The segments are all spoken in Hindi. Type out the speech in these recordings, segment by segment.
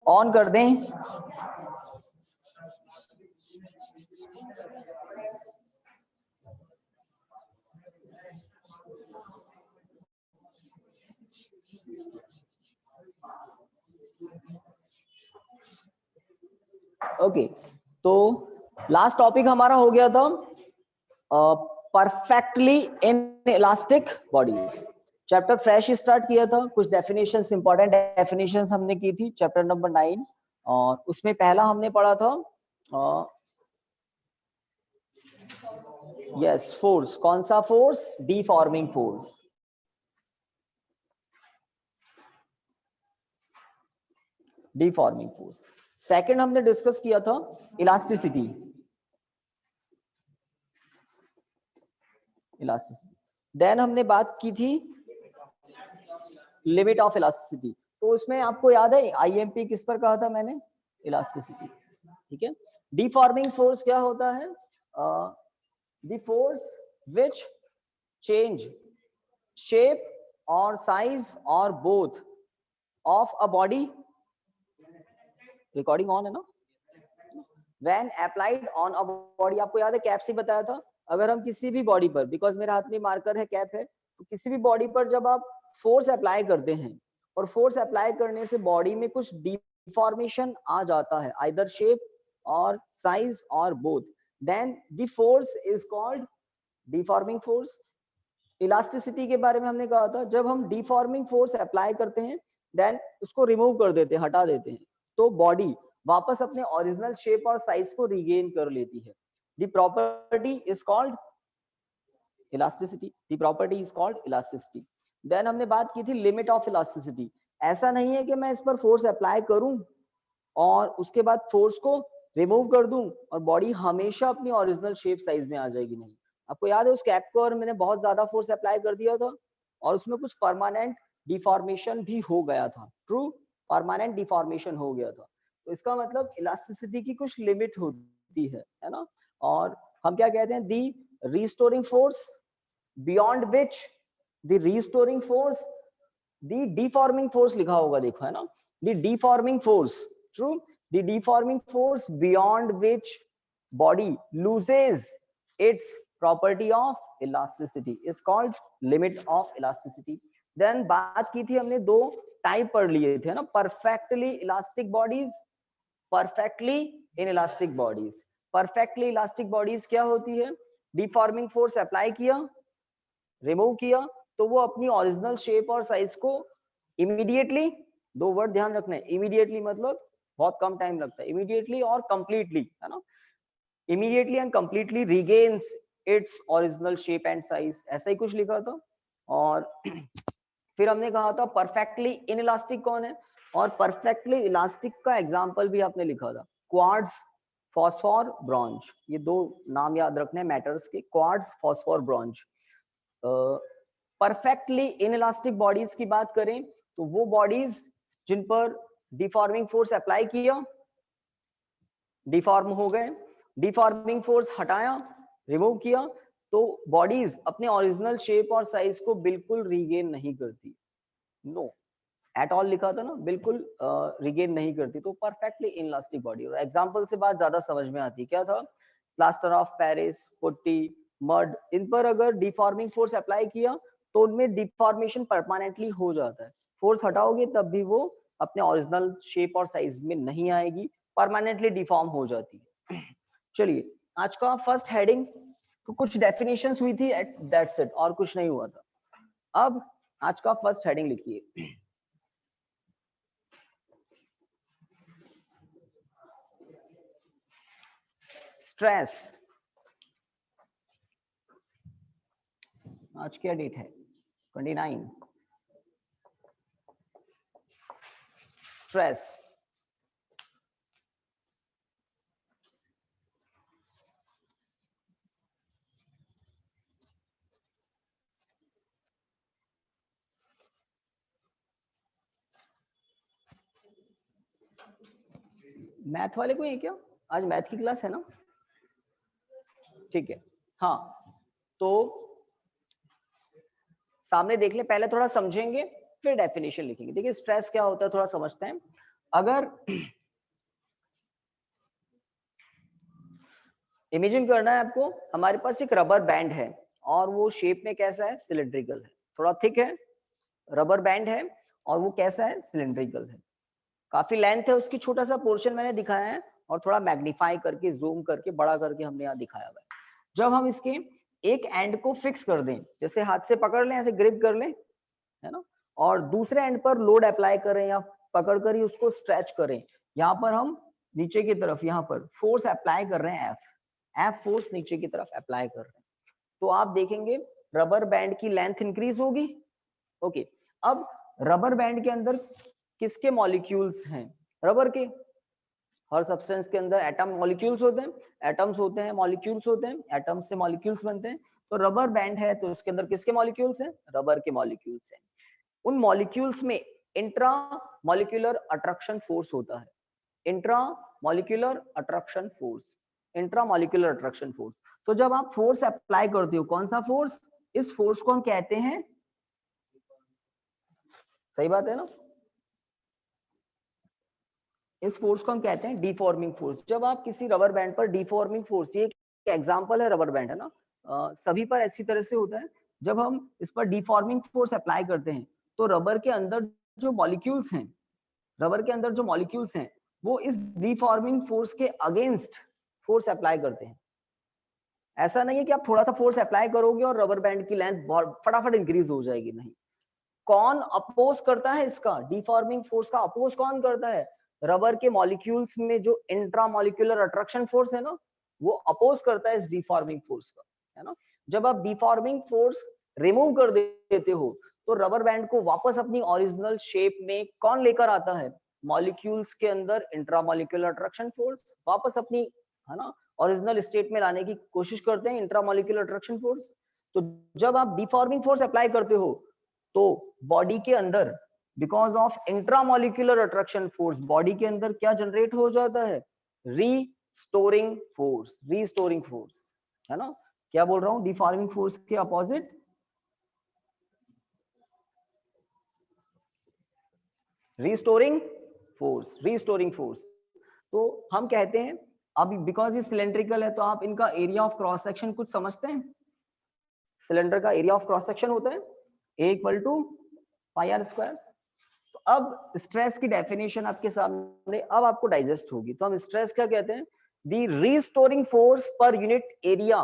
ऑन कर दें। ओके, तो लास्ट टॉपिक हमारा हो गया था perfectly in elastic bodies. Chapter fresh start किया था, कुछ डेफिनेशंस, इंपॉर्टेंट डेफिनेशंस हमने की थी चैप्टर नंबर 9, और उसमें पहला हमने पढ़ा था यस फोर्स। कौन सा फोर्स? डीफॉर्मिंग फोर्स। डीफॉर्मिंग फोर्स। सेकंड हमने डिस्कस किया था इलास्टिसिटी। इलास्टिसिटी। देन हमने बात की थी लिमिट ऑफ इलास्टिसिटी। तो उसमें आपको याद है आईएमपी किस पर कहा था मैंने? इलास्टिसिटी। ठीक है। डीफॉर्मिंग फोर्स क्या होता है? The force which change shape और साइज और both of a body. Recording on है ना? When applied on a body. आपको याद है कैप से बताया था, अगर हम किसी भी बॉडी पर, बिकॉज मेरे हाथ में मार्कर है, कैप है, तो किसी भी बॉडी पर जब आप फोर्स अप्लाई करते हैं और फोर्स अप्लाई करने से बॉडी में कुछ डिफॉर्मेशन आ जाता है, आइदर शेप और साइज और both, then the force is called deforming force. Elasticity के बारे में हमने कहा था, जब हम डिफॉर्मिंग फोर्स अप्लाई करते हैं देन उसको रिमूव कर देते हैं, हटा देते हैं, तो बॉडी वापस अपने ओरिजिनल शेप और साइज को रिगेन कर लेती है। The property is called elasticity. The property is called elasticity. Then हमने बात की थी लिमिट ऑफ इलास्टिसिटी। ऐसा नहीं है कि मैं इस पर फोर्स अप्लाई करूं और उसके बाद फोर्स को रिमूव कर दूं और बॉडी हमेशा अपनी ओरिजिनल शेप साइज में आ जाएगी, नहीं। आपको याद है उस कैप को और मैंने बहुत ज्यादा फोर्स अप्लाई कर दिया था और उसमें कुछ परमानेंट डिफॉर्मेशन भी हो गया था। ट्रू, परमानेंट डिफॉर्मेशन हो गया था। तो इसका मतलब इलास्टिसिटी की कुछ लिमिट होती है ना। और हम क्या कहते हैं? The restoring force beyond which the restoring force, the deforming force लिखा होगा, देखो, है ना, the deforming force. True, the deforming force beyond which body loses its property of elasticity is called limit of elasticity. Then बात की थी हमने, दो टाइप पढ़ लिए थे ना, perfectly elastic bodies, perfectly inelastic bodies. perfectly elastic bodies क्या होती है? deforming force अप्लाई किया, रिमूव किया, तो वो अपनी ओरिजिनल शेप और साइज को इमीडिएटली, दो वर्ड ध्यान रखना है, इमीडिएटली मतलब बहुत कम टाइम लगता है, इमीडिएटली और कंप्लीटली, है ना, immediately and completely regains its original shape and size, ऐसा ही कुछ लिखा था। और फिर हमने कहा था परफेक्टली इनइलास्टिक कौन है, और परफेक्टली इलास्टिक का एग्जांपल भी आपने लिखा था, क्वार्ट्ज, फॉस्फोर, ब्रॉन्ज। ये दो नाम याद रखने मेटल्स के, quartz, phosphor, bronze. Perfectly inelastic bodies की बात करें तो वो बॉडीज जिन पर डिफॉर्मिंग फोर्स अप्लाई किया, डिफॉर्म हो गए, डिफॉर्मिंग फोर्स हटाया, रिमूव किया, तो बॉडीज अपने ओरिजिनल शेप और साइज को बिल्कुल रीगेन नहीं करती। नो, एट ऑल लिखा था ना, बिल्कुल रिगेन नहीं करती। तो परफेक्टली इनइलास्टिक बॉडी। और एग्जांपल से बात ज्यादा समझ में आती, क्या था? Plaster of Paris, putty, mud, इन पर अगर डिफॉर्मिंग फोर्स अप्लाई किया तो उनमें डिफॉर्मेशन परमानेंटली हो जाता है, फोर्स हटाओगे तब भी वो अपने ओरिजिनल शेप और साइज में नहीं आएगी, परमानेंटली डिफॉर्म हो जाती है। चलिए, आज का फर्स्ट हेडिंग तो कुछ डेफिनेशंस हुई थी, दैट्स इट, और कुछ नहीं हुआ था। अब आज का फर्स्ट हेडिंग लिखिए, स्ट्रेस। आज क्या डेट है? 29। स्ट्रेस मैथ वाले को है क्या? आज मैथ की क्लास है ना? ठीक है। हाँ, तो सामने देख ले, पहले थोड़ा समझेंगे फिर डेफिनेशन लिखेंगे। देखिए स्ट्रेस क्या होता है थोड़ा समझते हैं। अगर इमेजिन करना है आपको, हमारे पास एक रबर बैंड है और वो शेप में कैसा है, सिलिंड्रिकल है, थोड़ा थिक है, रबर बैंड है और वो कैसा है, सिलिंड्रिकल है, काफी लेंथ है उसकी, छोटा सा पोर्शन मैंने दिखाया है और थोड़ा मैग्नीफाई करके जूम करके बड़ा करके हमने यहाँ दिखाया हुआ है। जब हम इसके एक एंड को फिक्स कर दें, जैसे हाथ से पकड़ लें, ऐसे ग्रिप कर लें, है ना, और दूसरे एंड पर लोड अप्लाई करें या पकड़ कर ही उसको स्ट्रेच करें, यहाँ पर हम नीचे की तरफ यहाँ पर फोर्स अप्लाई कर रहे हैं, एफ फोर्स नीचे की तरफ अप्लाई कर रहे हैं, तो आप देखेंगे रबर बैंड की लेंथ इंक्रीज होगी। ओके, अब रबर बैंड के अंदर किसके मॉलिक्यूल्स हैं, रबर के। हर सब्सटेंस के अंदर एटम मॉलिक्यूल्स होते हैं, एटम्स होते हैं, मॉलिक्यूल्स होते हैं, एटम्स से मॉलिक्यूल्स बनते हैं, तो रबर बैंड है तो उसके अंदर किसके मॉलिक्यूल्स हैं, रबर के मॉलिक्यूल्स हैं। उन मॉलिक्यूल्स में इंट्रा मॉलिक्यूलर अट्रैक्शन फोर्स होता है, intra molecular attraction force, intra molecular attraction force. तो जब आप फोर्स अप्लाई करते हो, कौन सा फोर्स, इस फोर्स को हम कहते हैं, सही बात है ना, इस फोर्स को हम कहते हैं डिफॉर्मिंग फोर्स। जब आप किसी रबर बैंड पर डिफॉर्मिंग फोर्स, ये एक एग्जांपल है रबर बैंड, है ना, सभी पर ऐसी तरह से होता है, जब हम इस पर डिफॉर्मिंग फोर्स अप्लाई करते हैं तो रबर के अंदर जो मॉलिक्यूल्स हैं, रबर के अंदर जो मॉलिक्यूल्स हैं वो इस डिफॉर्मिंग फोर्स के अगेंस्ट फोर्स अप्लाई करते हैं। ऐसा नहीं है कि आप थोड़ा सा फोर्स अप्लाई करोगे और रबर बैंड की लेंथ बहुत फटाफट इंक्रीज हो जाएगी, नहीं। कौन अपोज करता है इसका, डिफॉर्मिंग फोर्स का अपोज कौन करता है, रबर के मॉलिक्यूल्स में जो इंट्रा मॉलिक्यूलर अट्रैक्शन फोर्स है ना, वो अपोज करता है इस डिफॉर्मिंग फोर्स का, है ना। जब आप डिफॉर्मिंग फोर्स रिमूव कर देते हो तो रबर बैंड को वापस अपनी ओरिजिनल शेप में कौन लेकर आता है, मॉलिक्यूल्स के अंदर इंट्रा मॉलिक्यूलर अट्रैक्शन फोर्स वापस अपनी, है ना, ओरिजिनल स्टेट में लाने की कोशिश करते हैं इंट्रा मॉलिक्यूलर अट्रैक्शन फोर्स। तो जब आप डिफॉर्मिंग फोर्स अप्लाई करते हो तो बॉडी के अंदर because of intramolecular attraction force body के अंदर क्या जनरेट हो जाता है, रीस्टोरिंग फोर्स, रीस्टोरिंग फोर्स, है ना। क्या बोल रहा हूं, डिफॉर्मिंग फोर्स के opposite restoring force, restoring force. तो हम कहते हैं, अभी बिकॉज ये सिलेंड्रिकल है तो आप इनका एरिया ऑफ क्रॉस सेक्शन कुछ समझते हैं, सिलेंडर का एरिया ऑफ क्रॉस सेक्शन होता है A equal to pi r square. तो अब स्ट्रेस की डेफिनेशन आपके सामने अब आपको डाइजेस्ट होगी, तो हम स्ट्रेस क्या कहते हैं, द रीस्टोरिंग फोर्स पर unit area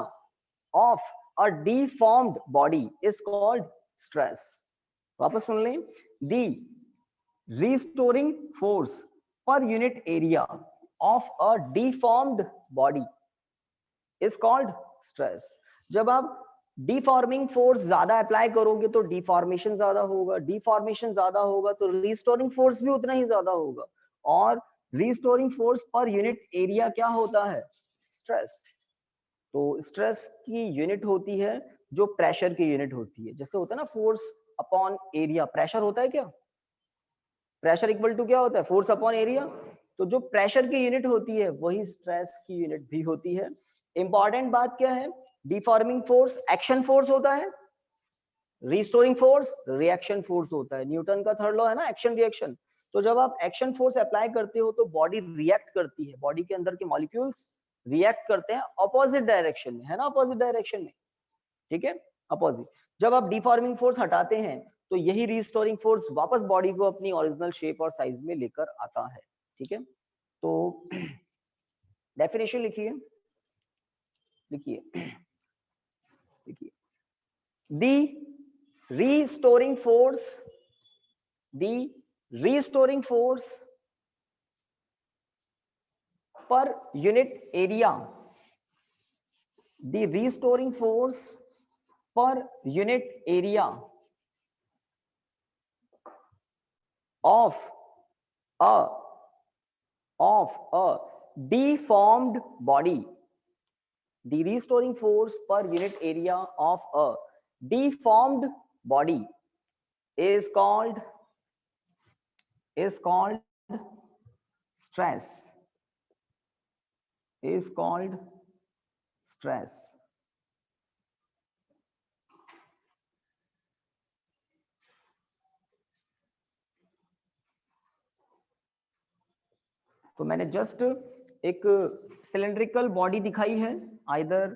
of a deformed body is called stress. वापस सुन लें, द रीस्टोरिंग फोर्स पर unit area of a deformed body is called stress. जब आप डिफॉर्मिंग फोर्स ज्यादा अप्लाई करोगे तो डिफॉर्मेशन ज्यादा होगा, डिफॉर्मेशन ज्यादा होगा तो रिस्टोरिंग फोर्स भी उतना ही ज्यादा होगा, और रिस्टोरिंग फोर्स पर यूनिट एरिया क्या होता है, स्ट्रेस। तो स्ट्रेस की यूनिट होती है जो प्रेशर की यूनिट होती है, जैसे होता है ना फोर्स अपॉन एरिया, प्रेशर होता है क्या, प्रेशर इक्वल टू क्या होता है, फोर्स अपॉन एरिया। तो जो प्रेशर की यूनिट होती है वही स्ट्रेस की यूनिट भी होती है। इंपॉर्टेंट बात क्या है, डिफॉर्मिंग फोर्स एक्शन फोर्स होता है, रिस्टोरिंग फोर्स रिएक्शन फोर्स होता है, न्यूटन का थर्ड लॉ है ना, एक्शन रिएक्शन। तो जब आप एक्शन फोर्स अप्लाई करते हो तो बॉडी रिएक्ट करती है, बॉडी के अंदर के मॉलिक्यूल्स रिएक्ट करते हैं अपोजिट डायरेक्शन में, है ना, अपोजिट डायरेक्शन में, ठीक है, अपोजिट। जब आप डिफॉर्मिंग फोर्स हटाते हैं तो यही रिस्टोरिंग फोर्स वापस बॉडी को अपनी ओरिजिनल शेप और साइज में लेकर आता है, ठीक है। तो डेफिनेशन लिखिए, लिखिए, लिखिए, दी restoring force, the restoring force per unit area, the restoring force per unit area of a deformed body, the restoring force per unit area of a deformed body is called stress, is called stress। तो मैंने जस्ट एक सिलेंड्रिकल बॉडी दिखाई है, आइदर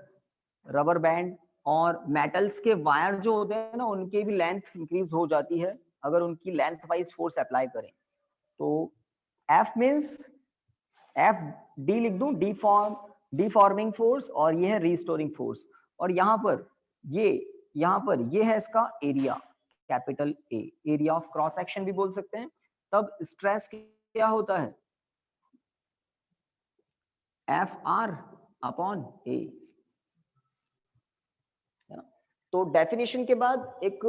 रबर बैंड और मेटल्स के वायर जो होते हैं ना, उनकी भी लेंथ इंक्रीज हो जाती है अगर उनकी लेंथ वाइज फोर्स अप्लाई करें। तो F मींस एफ डी लिख दूं, डिफॉर्मिंग फोर्स, और ये है रिस्टोरिंग फोर्स। और यहाँ पर ये है इसका area, capital A, area of cross section भी बोल सकते हैं। तब स्ट्रेस क्या होता है, एफ आर अपॉन ए। तो डेफिनेशन के बाद एक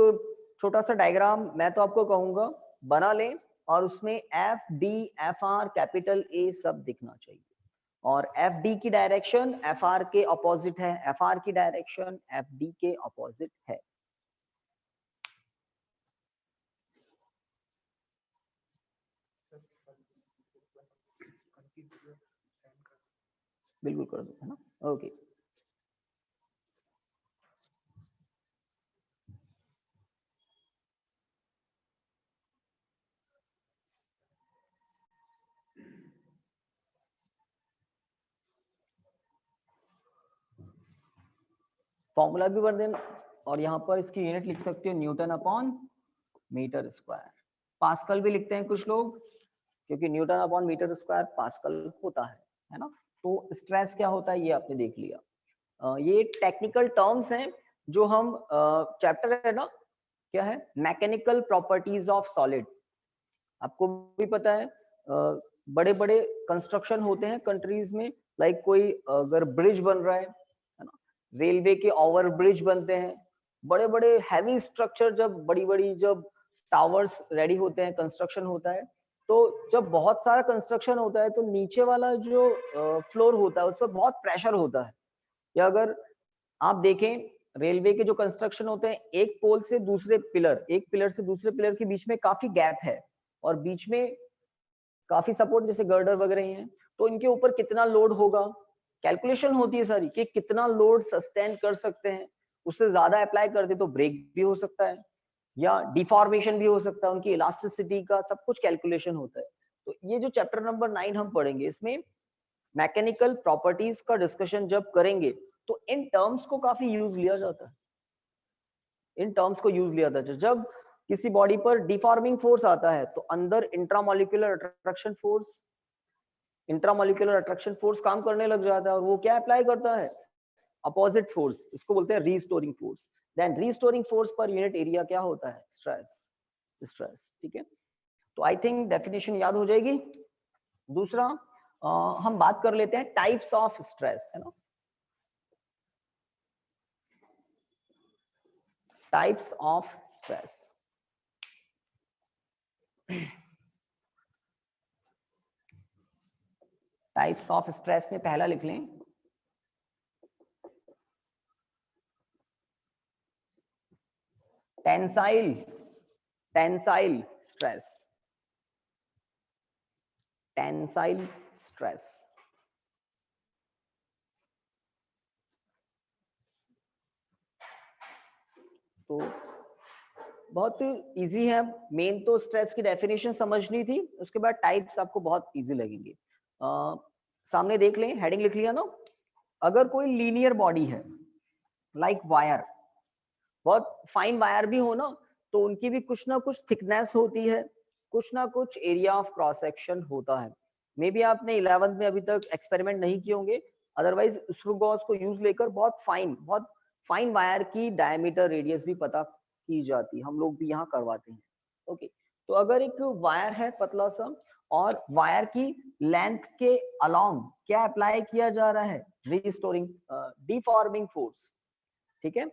छोटा सा डायग्राम मैं तो आपको कहूंगा बना लें, और उसमें F D F R capital A सब दिखना चाहिए। और एफ डी की डायरेक्शन एफ आर के ऑपोजिट है, एफ आर की डायरेक्शन एफ डी के ऑपोजिट है। बिल्कुल कर दो, है ना, ओके। फॉर्मूला भी भर देना, और यहाँ पर इसकी यूनिट लिख सकते हो newton upon metre square. Pascal भी लिखते हैं कुछ लोग, क्योंकि newton upon metre square pascal होता है ना। तो स्ट्रेस क्या होता है ये आपने देख लिया। ये टेक्निकल टर्म्स हैं जो हम चैप्टर है ना, क्या है, मैकेनिकल प्रॉपर्टीज ऑफ सॉलिड। आपको भी पता है बड़े बड़े कंस्ट्रक्शन होते हैं कंट्रीज में, लाइक कोई अगर ब्रिज बन रहा है ना, रेलवे के ओवर ब्रिज बनते हैं, बड़े बड़े हैवी स्ट्रक्चर, जब बड़ी बड़ी जब टावर्स रेडी होते हैं, कंस्ट्रक्शन होता है, तो जब बहुत सारा कंस्ट्रक्शन होता है तो नीचे वाला जो फ्लोर होता है उस पर बहुत प्रेशर होता है। या अगर आप देखें रेलवे के जो कंस्ट्रक्शन होते हैं, एक पोल से दूसरे पिलर, एक पिलर से दूसरे पिलर के बीच में काफी गैप है, और बीच में काफी सपोर्ट जैसे गर्डर वगैरह हैं, तो इनके ऊपर कितना लोड होगा, कैलकुलेशन होती है सारी कि कितना लोड सस्टेन कर सकते हैं। उससे ज्यादा अप्लाई कर दे तो ब्रेक भी हो सकता है, या डिफॉर्मेशन भी हो सकता है, उनकी इलास्टिसिटी का सब कुछ कैलकुलेशन होता है। तो ये जो चैप्टर नंबर 9 हम पढ़ेंगे, इसमें मैकेनिकल प्रॉपर्टीज का डिस्कशन जब करेंगे तो इन टर्म्स को काफी यूज लिया जाता है, इन टर्म्स को यूज लिया जाता है। जब किसी बॉडी पर डिफॉर्मिंग फोर्स आता है तो अंदर इंट्रामोलिकुलर अट्रैक्शन फोर्स काम करने लग जाता है, और वो क्या अप्लाई करता है, अपोजिट फोर्स, इसको बोलते हैं restoring force. Then restoring force पर यूनिट एरिया क्या होता है, स्ट्रेस। ठीक है, तो आई थिंक डेफिनेशन याद हो जाएगी। दूसरा हम बात कर लेते हैं टाइप्स ऑफ स्ट्रेस, है ना, types of stress. Types of stress में पहला लिख लें, टेंसाइल स्ट्रेस, टेंसाइल स्ट्रेस। तो बहुत इजी है, मेन तो स्ट्रेस की डेफिनेशन समझनी थी, उसके बाद टाइप्स आपको बहुत इजी लगेंगे। सामने देख लें, हेडिंग लिख लिया ना। अगर कोई लीनियर बॉडी है, लाइक वायर, बहुत फाइन वायर भी हो ना, तो उनकी भी कुछ ना कुछ थिकनेस होती है, कुछ ना कुछ एरिया ऑफ क्रॉस सेक्शन होता है। मे बी आपने 11th में अभी तक एक्सपेरिमेंट नहीं किए होंगे, अदरवाइज स्क्रू गॉज को यूज लेकर बहुत फाइन वायर की डायमीटर रेडियस भी पता की जाती है, हम लोग भी यहाँ करवाते हैं। ओके, तो अगर एक वायर है पतला सा, और वायर की लेंथ के अलोंग क्या अप्लाई किया जा रहा है, रिस्टोरिंग डिफॉर्मिंग फोर्स, ठीक है,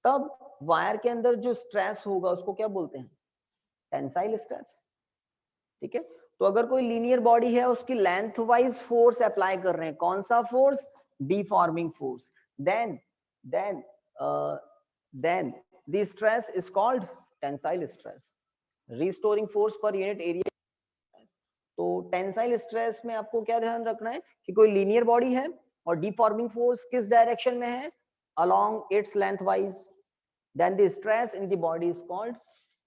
तब वायर के अंदर जो स्ट्रेस होगा उसको क्या बोलते हैं, टेंसाइल स्ट्रेस। ठीक है, तो अगर कोई लीनियर बॉडी है, उसकी लेंथ वाइज फोर्स अप्लाई कर रहे हैं, कौन सा force, deforming force, then the stress is called tensile stress. Restoring force पर यूनिट एरिया। तो टेंसाइल स्ट्रेस में आपको क्या ध्यान रखना है कि कोई लीनियर बॉडी है और डिफॉर्मिंग फोर्स किस डायरेक्शन में है, along its lengthwise, then the stress in the body is called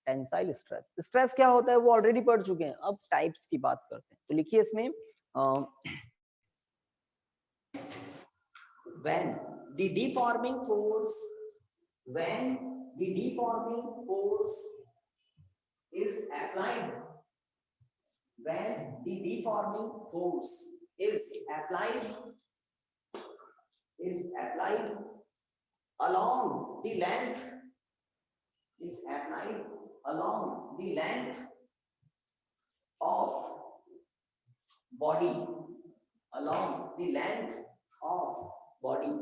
tensile stress। Stress क्या होता है वो ऑलरेडी पढ़ चुके हैं, अब टाइप्स की बात करते हैं। तो लिखिए इसमें when the deforming force is applied, when the deforming force is applied along the length of body,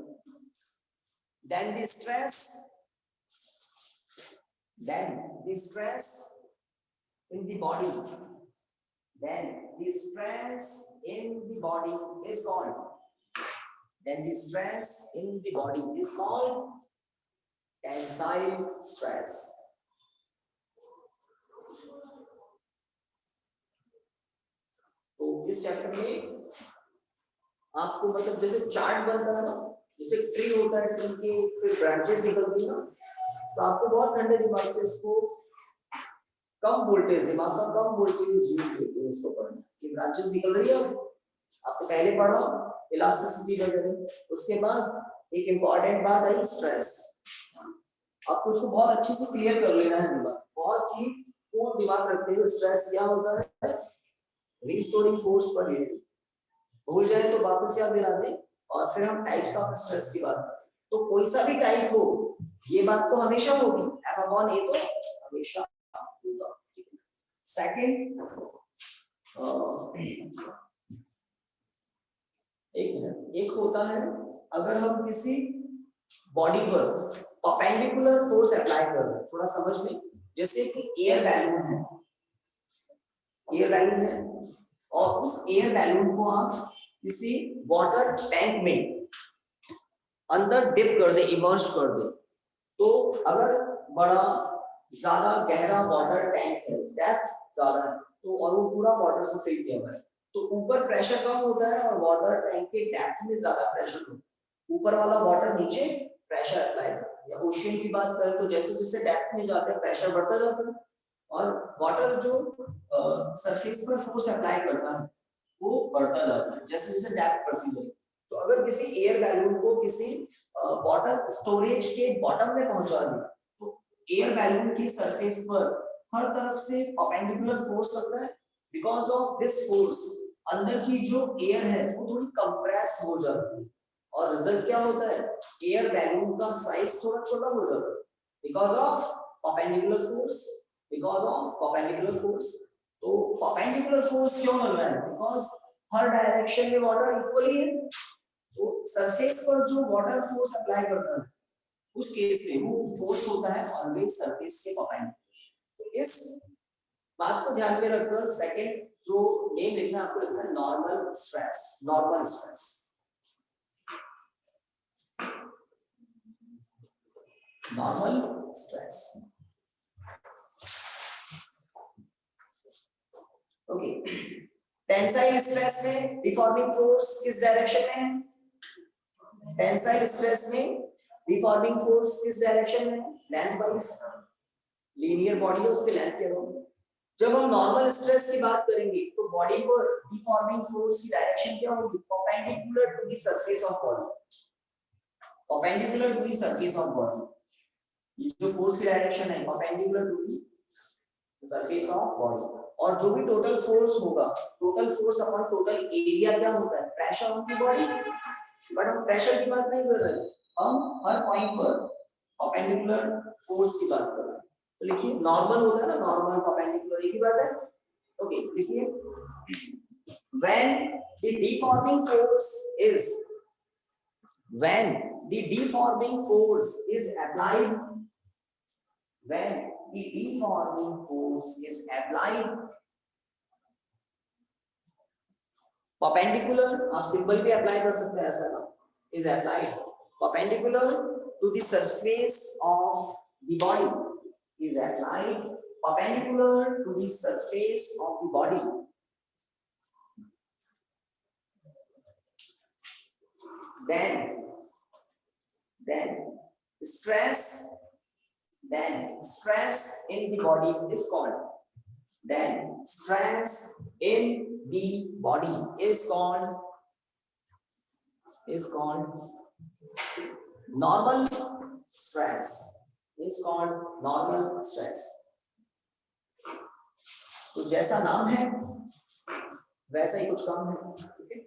then the stress in the body is called tensile stress. तो इस चैप्टर में आपको मतलब जैसे चार्ट बनता है ना, जैसे ट्री होता है, ट्री के फिर ब्रांचेस निकलती है ना, तो आपको बहुत ठंडे दिमाग से इसको कम वोल्टेज यूज करते हैं इसको पढ़ना कि ब्रांचेस निकल रही है। आपको पहले पढ़ा इलास्टिसिटी वगैरह, उसके बाद एक इंपॉर्टेंट बात आई स्ट्रेस। आपको इसको बहुत अच्छे से क्लियर कर लेना है दिमाग, बहुत ही पूर्ण दिमाग रखते हुए। स्ट्रेस क्या होता है? Restoring force per unit. भूल जाए तो वापस याद दिला दें, और फिर हम टाइप्स ऑफ स्ट्रेस की बात करें। तो कोई सा भी टाइप हो, ये बात तो हमेशा होगी, एफ अपॉन ए तो हमेशा होगा। सेकंड, एक होता है अगर हम किसी बॉडी पर परपेंडिकुलर फोर्स अप्लाई कर रहे हैं, थोड़ा समझ में, जैसे कि एयर बैलून है, और उस एयर बैलून को आप किसी वाटर टैंक में अंदर डिप कर दे, इमर्ज कर दे, तो अगर बड़ा ज्यादा गहरा वाटर टैंक है, डेप्थ ज्यादा है, तो और वो पूरा वाटर से फिल किया हुआ है, तो ऊपर प्रेशर कम होता है और वाटर टैंक के डेप्थ में ज्यादा प्रेशर होता है। ऊपर वाला वाटर नीचे प्रेशर अप्लाई करता है। या ओशियन की बात करें तो जैसे जैसे डेप्थ में जाते हैं प्रेशर बढ़ता जाता है, और वाटर जो सरफेस पर फोर्स अप्लाई करता है वो बढ़ता जाता है जैसे जैसे डेप्थ बढ़ती जाए। तो अगर किसी एयर बैलून को किसी वाटर स्टोरेज के बॉटम में पहुंचा दिया, तो एयर बैलून की सरफेस पर हर तरफ से परपेंडिकुलर फोर्स लगता है। बिकॉज ऑफ दिस फोर्स अंदर की जो एयर है वो थोड़ी कंप्रेस हो जाती है, और रिजल्ट क्या होता है? एयर बैलून का साइज थोड़ा छोटा हो जाता है बिकॉज ऑफ परपेंडिकुलर फोर्स। तो परपेंडिकुलर फोर्स क्यों लग रहा है? बिकॉज हर डायरेक्शन में वाटर इक्वली है, तो सरफेस पर जो वाटर फोर्स अप्लाई करता है उस केस में वो फोर्स होता है ऑलवेज सरफेस के परपेंडिकुलर। तो इस बात को ध्यान में रखकर सेकंड जो नेम लिखना है आपको लिखना है normal stress. Okay, tensile stress में डिफॉर्मिंग फोर्स किस डायरेक्शन में है? लेंथ वाइज, लीनियर बॉडी है उसके लेंथ के अराउंड। जब हम नॉर्मल स्ट्रेस की बात करेंगे तो बॉडी पर डिफॉर्मिंग फोर्स की डायरेक्शन क्या होगी? Perpendicular to the surface of body. ये जो फोर्स की डायरेक्शन है perpendicular to the surface of body. और जो भी टोटल फोर्स होगा, total force upon total area क्या होता है? Pressure on the body. But हम प्रेशर की बात नहीं कर रहे, हम हर पॉइंट पर परपेंडिकुलर फोर्स की बात कर रहे हैं। तो लिखिए नॉर्मल होता है ना, नॉर्मल परपेंडिकुलर एक ही बात है। ओके, लिखिए when the deforming force is applied perpendicular, आप सिंबल भी अप्लाई कर सकते हैं ऐसा ना, is applied perpendicular to the surface of the body, then stress in the body is called the body is called normal stress, is called normal stress. तो जैसा नाम है वैसा ही कुछ काम है, ठीक है।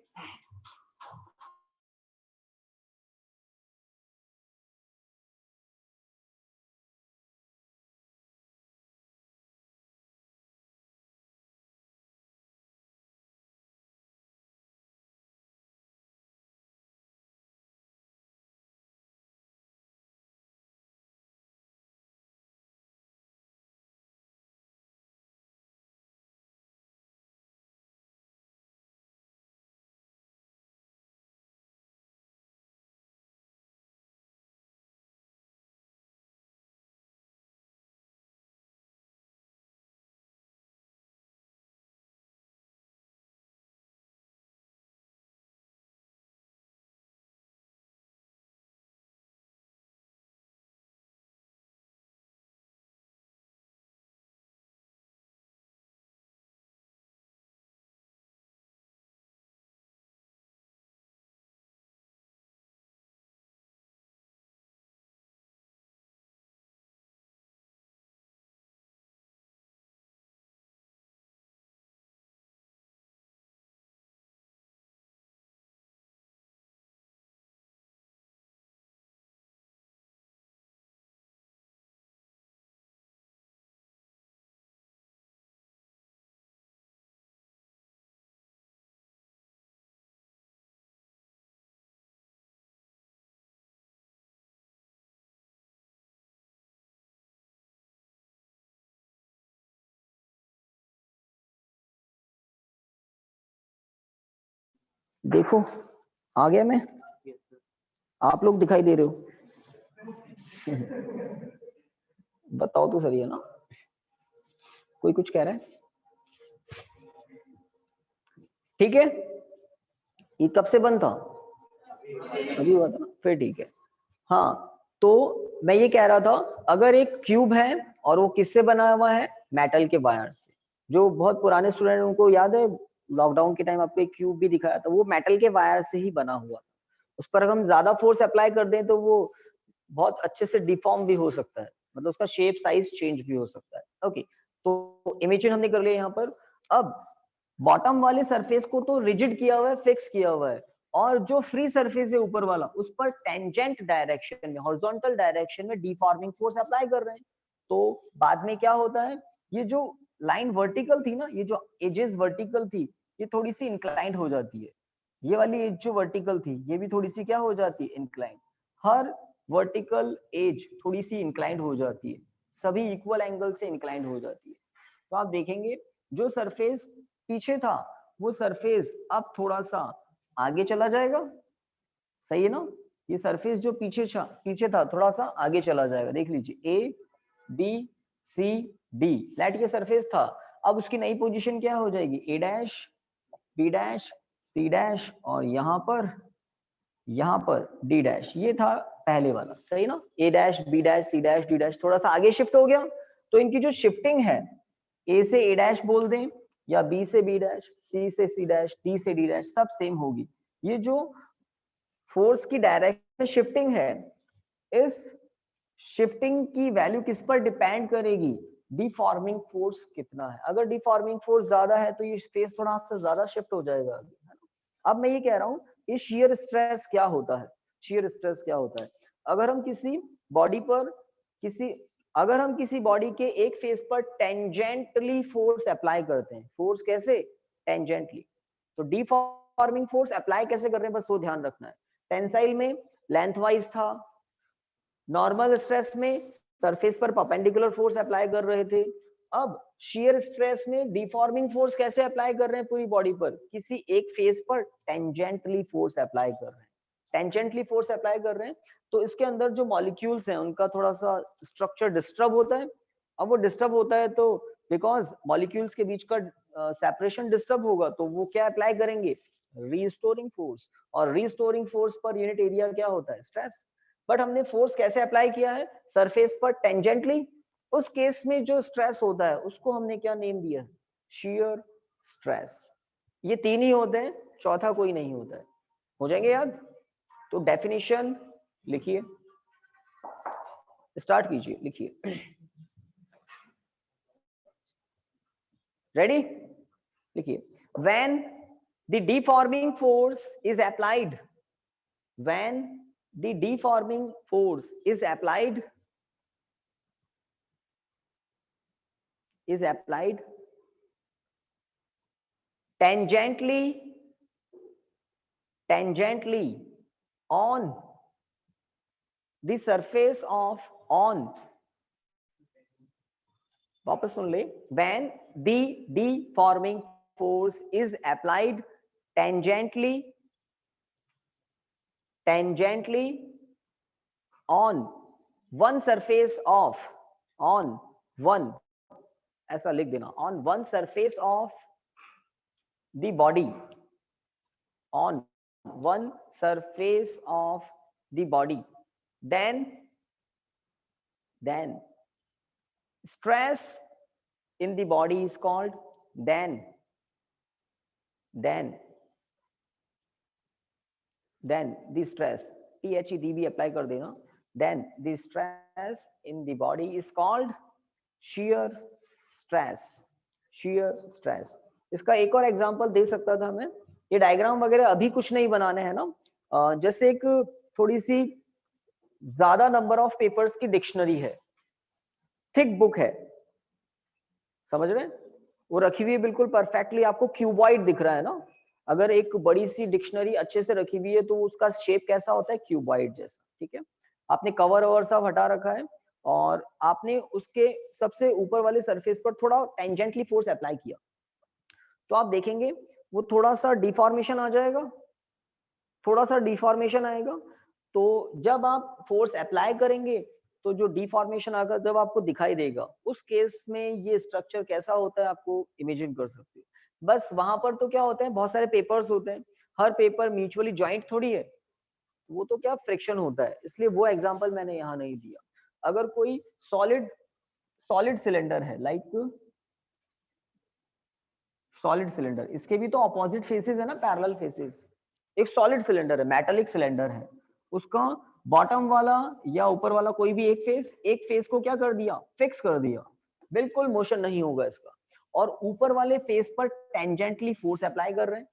देखो आ गया मैं, आप लोग दिखाई दे रहे हो? बताओ तो सही है ना, कोई कुछ कह रहा है? ठीक है, ये कब से बंद था? अभी हुआ था ना, फिर ठीक है। हाँ, तो मैं ये कह रहा था, अगर एक क्यूब है और वो किससे बना हुआ है? मेटल के वायर से। जो बहुत पुराने स्टूडेंट उनको याद है, लॉकडाउन के टाइम आपको एक क्यूब भी दिखाया था, वो मेटल के वायर से ही बना हुआ। उस पर अगर हम ज्यादा फोर्स अप्लाई कर दें तो वो बहुत अच्छे से डिफॉर्म भी हो सकता है, मतलब उसका शेप साइज चेंज भी हो सकता है। ओके, तो इमेजिन हमने कर लिया यहाँ पर। अब बॉटम वाले सरफेस को तो रिजिड किया हुआ है, फिक्स किया हुआ है, और जो फ्री सरफेस है ऊपर वाला, उस पर टेंजेंट डायरेक्शन में, हॉरिजॉन्टल डायरेक्शन में डिफॉर्मिंग फोर्स अप्लाई कर रहे हैं। तो बाद में क्या होता है, ये जो लाइन वर्टिकल थी ना, ये जो एजेस वर्टिकल थी, ये थोड़ी सी इंक्लाइंड हो जाती है। ये वाली एज जो वर्टिकल थी, ये भी थोड़ी सी क्या हो जाती है? इंक्लाइंड। हर वर्टिकल एज थोड़ी सी इंक्लाइंड हो जाती है, सभी इक्वल एंगल से इंक्लाइंड हो जाती है। तो आप देखेंगे जो सरफेस पीछे था, वो सरफेस अब थोड़ा सा आगे चला जाएगा, सही है ना? ये सरफेस जो पीछे था थोड़ा सा आगे चला जाएगा। देख लीजिए, A B C D, let ये सरफेस था, अब उसकी नई पोजीशन क्या हो जाएगी? A dash B dash C dash, और यहाँ पर डी डैश। ये था पहले वाला, सही ना? A dash B dash C dash D dash थोड़ा सा आगे शिफ्ट हो गया। तो इनकी जो शिफ्टिंग है, ए से ए डैश बोल दें, या बी से बी डैश, सी से सी डैश, डी से डी डैश, सब सेम होगी। ये जो फोर्स की डायरेक्शन शिफ्टिंग है, इस शिफ्टिंग की वैल्यू किस पर डिपेंड करेगी? डिफॉर्मिंग फोर्स कितना है। अगर डिफॉर्मिंग फोर्स ज्यादा है तो ये फेस थोड़ा सा ज्यादा शिफ्ट हो जाएगा, है ना? अब मैं ये कह रहा हूँ, ये शियर स्ट्रेस क्या होता है? शियर स्ट्रेस क्या होता है? अगर हम किसी बॉडी पर अगर हम किसी बॉडी के एक फेस पर टेंजेंटली फोर्स अप्लाई करते हैं, फोर्स कैसे? टेंजेंटली। तो डिफॉर्मिंग फोर्स अप्लाई कैसे कर रहे हैं, बस वो ध्यान रखना है। टेंसाइल में लेंथ वाइज था, नॉर्मल स्ट्रेस में सरफेस पर परपेंडिकुलर फोर्स अप्लाई कर रहे थे। अब शियर स्ट्रेस में डिफॉर्मिंग फोर्स कैसे अप्लाई कर रहे हैं? पूरी बॉडी पर, किसी एक फेस पर टेंजेंटली फोर्स अप्लाई कर रहे हैं। टेंजेंटली फोर्स अप्लाई कर रहे हैं, तो इसके अंदर जो मॉलिक्यूल्स हैं उनका थोड़ा सा स्ट्रक्चर डिस्टर्ब होता है। अब वो डिस्टर्ब होता है तो बिकॉज मॉलिक्यूल्स के बीच का सेपरेशन डिस्टर्ब होगा, तो वो क्या अप्लाई करेंगे? Restoring force. और रीस्टोरिंग फोर्स पर यूनिट एरिया क्या होता है? स्ट्रेस। बट हमने फोर्स कैसे अप्लाई किया है? सरफेस पर टेंजेंटली। उस केस में जो स्ट्रेस होता है उसको हमने क्या नेम दिया है? Shear stress. ये 3 ही होते हैं, चौथा कोई नहीं होता है। हो जाएंगे याद? तो डेफिनेशन लिखिए, स्टार्ट कीजिए, लिखिए। रेडी? लिखिए, when the deforming force is applied, when the deforming force is applied tangentially on the surface of वापस सुन ले, when the deforming force is applied tangentially on one surface of, on one, ऐसा लिख देना, on one surface of the body, on one surface of the body, then stress in the body is called, then the stress, THED apply कर देना, then the stress in the body is called shear stress, shear stress. इसका एक और एग्जांपल दे सकता था मैं, ये डायग्राम वगैरह अभी कुछ नहीं बनाने हैं ना, जैसे एक थोड़ी सी ज्यादा नंबर ऑफ पेपर्स की डिक्शनरी है, थिक बुक है, समझ रहे हैं, वो रखी हुई है बिल्कुल परफेक्टली, आपको क्यूबॉइड दिख रहा है ना, अगर एक बड़ी सी डिक्शनरी अच्छे से रखी हुई है तो उसका शेप कैसा होता है, क्यूबॉइड जैसा, ठीक है। आपने कवर ओवर सब हटा रखा है और आपने उसके सबसे ऊपर वाले सरफेस पर थोड़ा टेंजेंटली फोर्स अप्लाई किया, तो आप देखेंगे वो थोड़ा सा डिफॉर्मेशन आ जाएगा, थोड़ा सा डिफॉर्मेशन आएगा। तो जब आप फोर्स अप्लाई करेंगे तो जो डिफॉर्मेशन अगर जब आपको दिखाई देगा, उस केस में ये स्ट्रक्चर कैसा होता है आपको इमेजिन कर सकते हो। बस वहां पर तो क्या होता है, बहुत सारे पेपर्स होते हैं, हर पेपर म्यूचुअली ज्वाइंट थोड़ी है, वो तो क्या फ्रिक्शन होता है, इसलिए वो एग्जांपल मैंने यहाँ नहीं दिया। अगर कोई सॉलिड सिलेंडर है, लाइक सॉलिड सिलेंडर, इसके भी तो अपोजिट फेसेस है ना, पैरेलल फेसेस। एक सॉलिड सिलेंडर है, मेटालिक सिलेंडर है, उसका बॉटम वाला या ऊपर वाला कोई भी एक फेस को क्या कर दिया, फिक्स कर दिया, बिल्कुल मोशन नहीं होगा इसका, और ऊपर वाले फेस पर टेंजेंटली फोर्स अप्लाई कर रहे हैं,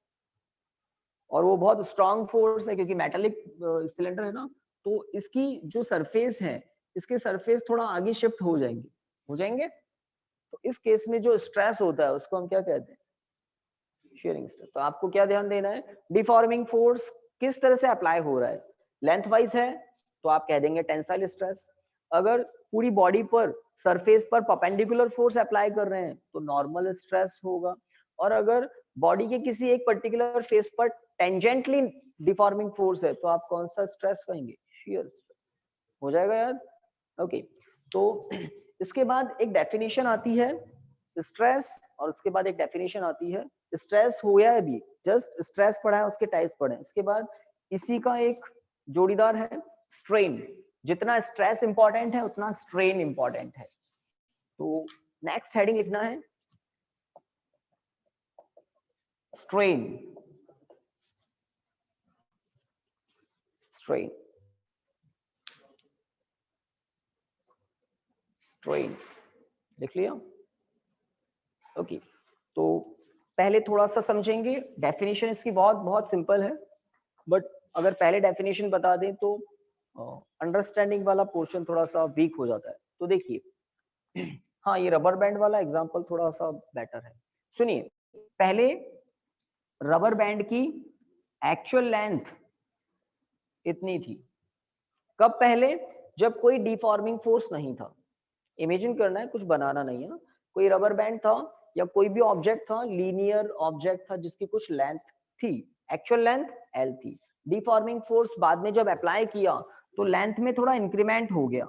और वो बहुत स्ट्रांग फोर्स है क्योंकि मेटालिक सिलेंडर है ना, तो इसकी जो सरफेस है, इसके सरफेस थोड़ा आगे शिफ्ट हो जाएंगे। तो इस केस में जो स्ट्रेस होता है उसको हम क्या कहते हैं, शेयरिंग स्ट्रेस। तो आपको क्या ध्यान देना है, डिफॉर्मिंग फोर्स किस तरह से अप्लाई हो रहा है, लेंथ वाइज है तो आप कह देंगे टेंसाइल स्ट्रेस, अगर पूरी बॉडी पर सरफेस पर परपेंडिकुलर फोर्स अप्लाई कर रहे हैं तो नॉर्मल स्ट्रेस होगा, और अगर बॉडी के किसी एक पर्टिकुलर फेस पर टेंजेंटली डिफॉर्मिंग फोर्स है तो आप कौन सा स्ट्रेस कहेंगे, शियर स्ट्रेस। हो जाएगा याद? ओके, तो इसके बाद एक डेफिनेशन आती है स्ट्रेस, और उसके बाद एक डेफिनेशन आती है स्ट्रेस हो या अभी जस्ट स्ट्रेस पढ़ा है, उसके टाइप्स पढ़े, इसके बाद इसी का एक जोड़ीदार है स्ट्रेन। जितना स्ट्रेस इंपॉर्टेंट है उतना स्ट्रेन इंपॉर्टेंट है। तो नेक्स्ट हेडिंग लिखना है स्ट्रेन, स्ट्रेन, स्ट्रेन लिख लिया? ओके, तो पहले थोड़ा सा समझेंगे, डेफिनेशन इसकी बहुत सिंपल है, बट अगर पहले डेफिनेशन बता दें तो अंडरस्टैंडिंग वाला पोर्शन थोड़ा सा वीक हो जाता है। तो देखिए, हाँ ये रबर बैंड वाला एग्जांपल थोड़ा सा बेटर है। सुनिए, पहले रबर बैंड की एक्चुअल लेंथ इतनी थी, कब? पहले जब कोई डिफॉर्मिंग फोर्स नहीं था। इमेजिन करना है, कुछ बनाना नहीं है ना, कोई रबर बैंड था या कोई भी ऑब्जेक्ट था, लीनियर ऑब्जेक्ट था जिसकी कुछ लेंथ थी, एक्चुअल लेंथ L थी। डिफॉर्मिंग फोर्स बाद में जब अप्लाई किया तो लेंथ में थोड़ा इंक्रीमेंट हो गया,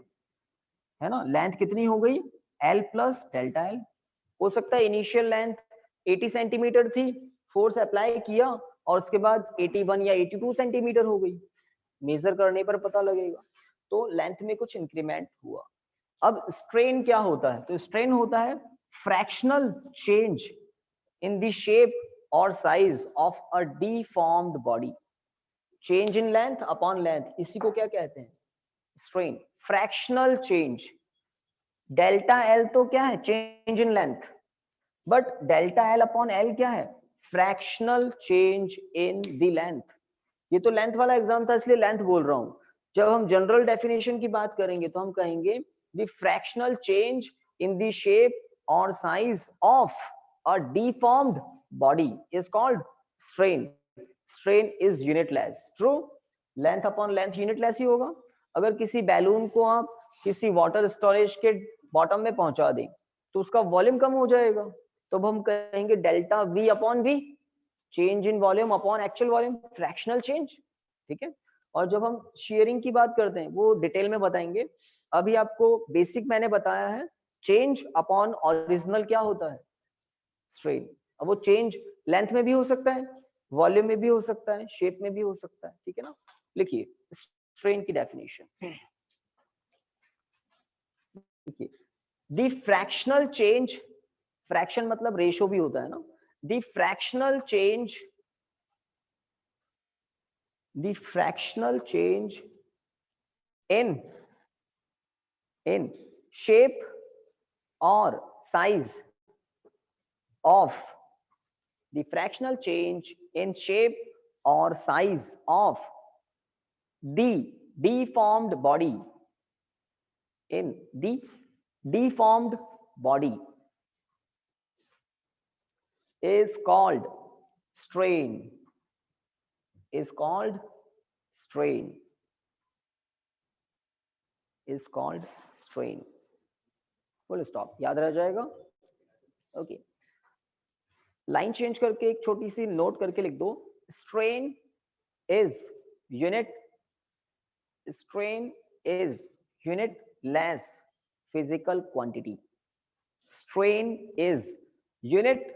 है ना, लेंथ कितनी हो गई, L प्लस डेल्टा L। हो सकता है इनिशियल लेंथ 80 सेंटीमीटर थी, फोर्स अप्लाई किया और उसके बाद 81 या 82 सेंटीमीटर हो गई, मेजर करने पर पता लगेगा। तो लेंथ में कुछ इंक्रीमेंट हुआ। अब स्ट्रेन क्या होता है? तो स्ट्रेन होता है fractional change in the shape or size of a deformed body. Change in length upon length, इसी को क्या कहते हैं? Strain. Fractional change. Delta L तो क्या है? Change in length. But delta L upon L क्या है? Fractional change in the length. ये तो लेंथ वाला एग्जाम था इसलिए लेंथ बोल रहा हूं. जब हम जनरल डेफिनेशन की बात करेंगे तो हम कहेंगे the fractional change in the shape और size of a deformed body is called strain. Strain is unitless. True. Length upon length unitless ही होगा. अगर किसी बैलून को आप किसी वाटर स्टोरेज के बॉटम में पहुंचा दें तो उसका वॉल्यूम कम हो जाएगा. तो अब हम कहेंगे delta V upon V, change in volume upon actual volume, fractional change. ठीक है. और जब हम शेयरिंग की बात करते हैं वो डिटेल में बताएंगे. अभी आपको बेसिक मैंने बताया है. चेंज अपॉन ओरिजिनल क्या होता है? स्ट्रेन. अब वो चेंज लेंथ में भी हो सकता है, वॉल्यूम में भी हो सकता है, शेप में भी हो सकता है. ठीक है ना. लिखिए स्ट्रेन की डेफिनेशन. देखिए द फ्रैक्शनल चेंज, फ्रैक्शन मतलब रेशो भी होता है ना. The fractional change in shape or size of the fractional change in shape or size of the deformed body in the deformed body is called strain. Is called strain. Is called strain. Full stop. याद रह जाएगा. ओके. लाइन चेंज करके एक छोटी सी नोट करके लिख दो. Strain is unit less physical quantity. Strain is unit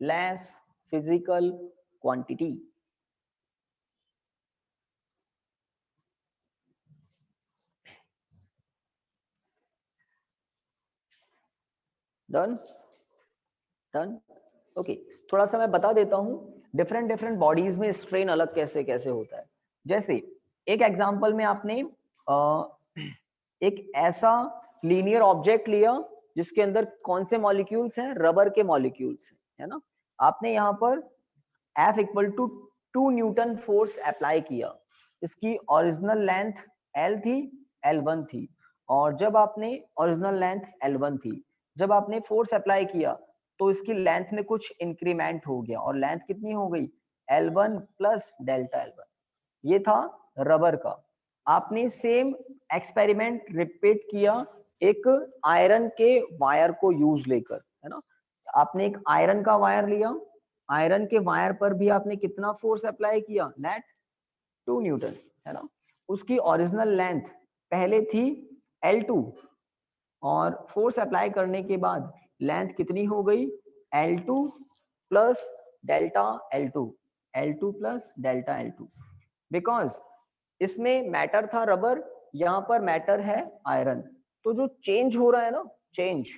less physical quantity. Done. Okay. थोड़ा सा मैं बता देता हूं डिफरेंट बॉडीज में स्ट्रेन अलग कैसे कैसे होता है. जैसे एक एग्जांपल में आपने एक ऐसा लीनियर ऑब्जेक्ट लिया जिसके अंदर कौन से मॉलिक्यूल्स हैं? रबर के मॉलिक्यूल्स हैं, है ना. आपने यहाँ पर F equal to 2 newton force apply किया. इसकी ओरिजिनल लेंथ L थी, L1 थी. और जब आपने ओरिजिनल लेंथ L1 थी, जब आपने फोर्स अप्लाई किया तो इसकी लेंथ में कुछ इंक्रीमेंट हो गया और लेंथ कितनी हो गई? L1 plus delta L1. ये था रबर का. आपने सेम एक्सपेरिमेंट रिपीट किया एक आयरन के वायर को यूज लेकर, है ना. आपने एक आयरन का वायर लिया. आयरन के वायर पर भी आपने कितना फोर्स अप्लाई किया? नेट 2 न्यूटन, है ना. उसकी ओरिजिनल लेंथ पहले थी L2 और फोर्स अप्लाई करने के बाद लेंथ कितनी हो गई? L2 plus delta L2. L2 plus delta L2. Because इसमें मैटर था रबर, यहाँ पर मैटर है आयरन. तो जो चेंज हो रहा है ना, चेंज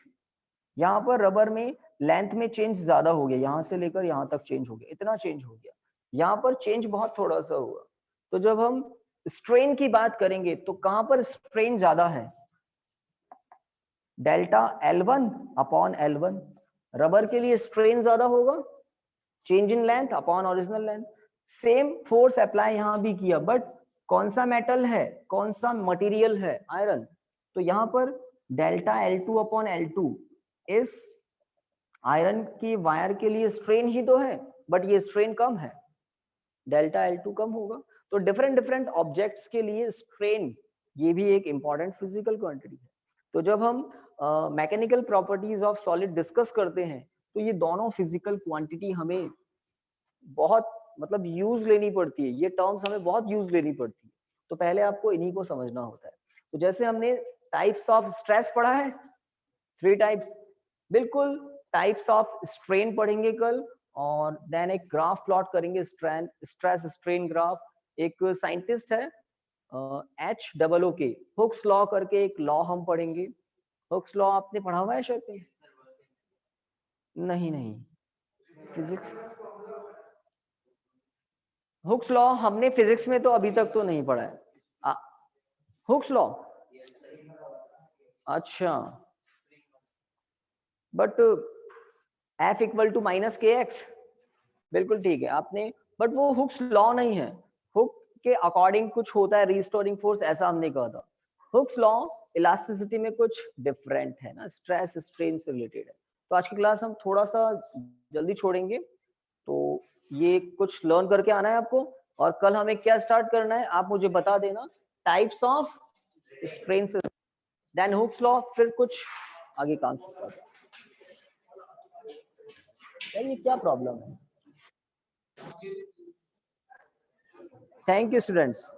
यहाँ पर रबर में लेंथ में चेंज ज्यादा हो गया. यहाँ से लेकर यहाँ तक चेंज हो गया, इतना चेंज हो गया. यहाँ पर चेंज बहुत थोड़ा सा हुआ. तो जब हम स्ट्रेन की बात करेंगे तो कहां पर स्ट्रेन ज्यादा है? Delta L1 upon L1. Rubber के लिए स्ट्रेन ज्यादा होगा. Change in length upon original length. Same force apply यहां भी किया, बट कौन सा मेटल है, कौन सा मटेरियल है? आयरन. तो यहां पर डेल्टा L2 अपॉन L2 इस आयरन की वायर के लिए स्ट्रेन ही तो है, बट ये स्ट्रेन कम है. डेल्टा L2 कम होगा. तो डिफरेंट ऑब्जेक्ट्स के लिए स्ट्रेन ये भी एक इंपॉर्टेंट फिजिकल क्वांटिटी है. तो जब हम mechanical properties of solid discuss करते हैं तो ये दोनों फिजिकल क्वांटिटी हमें बहुत मतलब यूज लेनी पड़ती है. ये टर्म्स हमें बहुत यूज लेनी पड़ती है. तो पहले आपको इन्हीं को समझना होता है. तो जैसे हमने टाइप्स ऑफ स्ट्रेस पढ़ा है, 3 टाइप्स. बिल्कुल टाइप्स ऑफ स्ट्रेन पढ़ेंगे कल. और देन एक ग्राफ प्लॉट करेंगे, स्ट्रेस स्ट्रेन ग्राफ. एक साइंटिस्ट है HOO हुक्स लॉ करके एक लॉ हम पढ़ेंगे. हुक्स लॉ आपने पढ़ा हुआ है शायद? नहीं, फिजिक्स हुक्स लॉ हमने फिजिक्स में तो अभी तक तो नहीं पढ़ा है। हुक्स लॉ, अच्छा, but F equal to minus K X, बिल्कुल ठीक है आपने, बट वो हुक्स लॉ नहीं है। हुक के अकॉर्डिंग कुछ होता है रिस्टोरिंग फोर्स, ऐसा हमने कहा था। हुक्स लॉ इलास्टिसिटी में कुछ डिफरेंट है ना, स्ट्रेस स्ट्रेन से रिलेटेड है। तो आज की क्लास हम थोड़ा सा जल्दी छोड़ेंगे, तो ये कुछ लर्न करके आना है आपको, और कल हमें क्या स्टार्ट करना है आप मुझे बता देना, टाइप्स ऑफ स्ट्रेन से, देन हुक्स लॉ, फिर कुछ आगे काम से स्टार्ट। ये क्या प्रॉब्लम है? Thank you students.